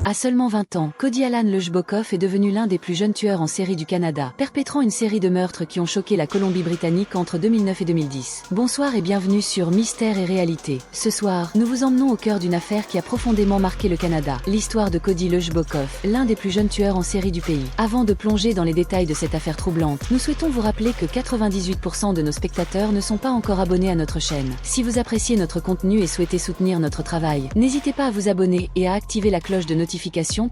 À seulement 20 ans, Cody Alan Lejbokoff est devenu l'un des plus jeunes tueurs en série du Canada, perpétrant une série de meurtres qui ont choqué la Colombie-Britannique entre 2009 et 2010. Bonsoir et bienvenue sur Mystère et Réalité. Ce soir, nous vous emmenons au cœur d'une affaire qui a profondément marqué le Canada, l'histoire de Cody Lejbokoff, l'un des plus jeunes tueurs en série du pays. Avant de plonger dans les détails de cette affaire troublante, nous souhaitons vous rappeler que 98% de nos spectateurs ne sont pas encore abonnés à notre chaîne. Si vous appréciez notre contenu et souhaitez soutenir notre travail, n'hésitez pas à vous abonner et à activer la cloche de notification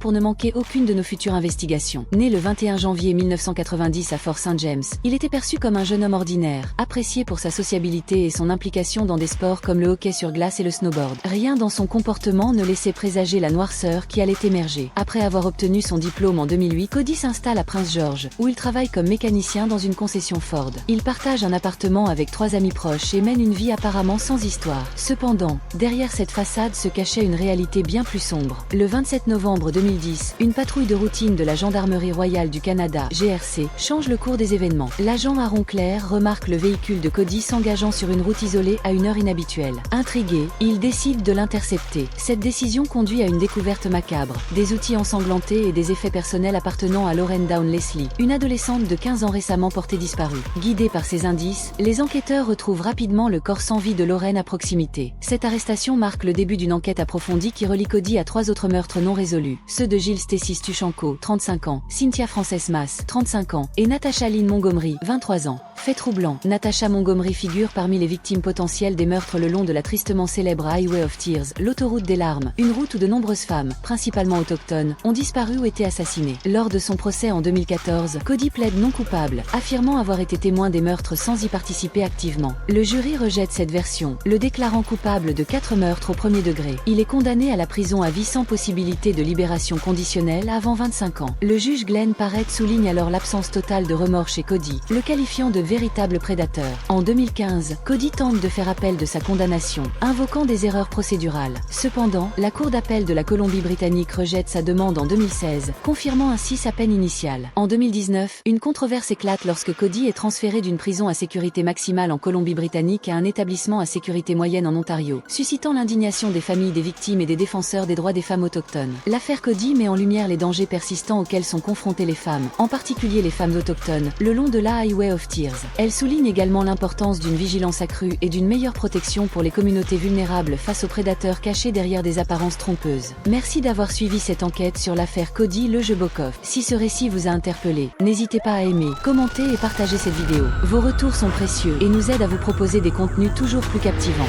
pour ne manquer aucune de nos futures investigations. Né le 21 janvier 1990 à Fort St. James, il était perçu comme un jeune homme ordinaire, apprécié pour sa sociabilité et son implication dans des sports comme le hockey sur glace et le snowboard. Rien dans son comportement ne laissait présager la noirceur qui allait émerger. Après avoir obtenu son diplôme en 2008, Cody s'installe à Prince George, où il travaille comme mécanicien dans une concession Ford. Il partage un appartement avec 3 amis proches et mène une vie apparemment sans histoire. Cependant, derrière cette façade se cachait une réalité bien plus sombre. Le 27 novembre 2010, une patrouille de routine de la Gendarmerie royale du Canada, GRC, change le cours des événements. L'agent marron clair remarque le véhicule de Cody s'engageant sur une route isolée à une heure inhabituelle. Intrigué, il décide de l'intercepter. Cette décision conduit à une découverte macabre, des outils ensanglantés et des effets personnels appartenant à Lauren Down Leslie, une adolescente de 15 ans récemment portée disparue. Guidés par ces indices, les enquêteurs retrouvent rapidement le corps sans vie de Lauren à proximité. Cette arrestation marque le début d'une enquête approfondie qui relie Cody à 3 autres meurtres non résolus, ceux de Jill Stacy Stuchenko, 35 ans, Cynthia Frances Mass, 35 ans, et Natasha Lynn Montgomery, 23 ans. Fait troublant, Natasha Montgomery figure parmi les victimes potentielles des meurtres le long de la tristement célèbre Highway of Tears, l'autoroute des larmes, une route où de nombreuses femmes, principalement autochtones, ont disparu ou été assassinées. Lors de son procès en 2014, Cody plaide non coupable, affirmant avoir été témoin des meurtres sans y participer activement. Le jury rejette cette version, le déclarant coupable de 4 meurtres au premier degré. Il est condamné à la prison à vie sans possibilité de libération conditionnelle avant 25 ans. Le juge Glenn Parrett souligne alors l'absence totale de remords chez Cody, le qualifiant de véritable prédateur. En 2015, Cody tente de faire appel de sa condamnation, invoquant des erreurs procédurales. Cependant, la Cour d'appel de la Colombie-Britannique rejette sa demande en 2016, confirmant ainsi sa peine initiale. En 2019, une controverse éclate lorsque Cody est transféré d'une prison à sécurité maximale en Colombie-Britannique à un établissement à sécurité moyenne en Ontario, suscitant l'indignation des familles des victimes et des défenseurs des droits des femmes autochtones. L'affaire Cody met en lumière les dangers persistants auxquels sont confrontées les femmes, en particulier les femmes autochtones, le long de la Highway of Tears. Elle souligne également l'importance d'une vigilance accrue et d'une meilleure protection pour les communautés vulnérables face aux prédateurs cachés derrière des apparences trompeuses. Merci d'avoir suivi cette enquête sur l'affaire Cody Lejbokoff. Si ce récit vous a interpellé, n'hésitez pas à aimer, commenter et partager cette vidéo. Vos retours sont précieux et nous aident à vous proposer des contenus toujours plus captivants.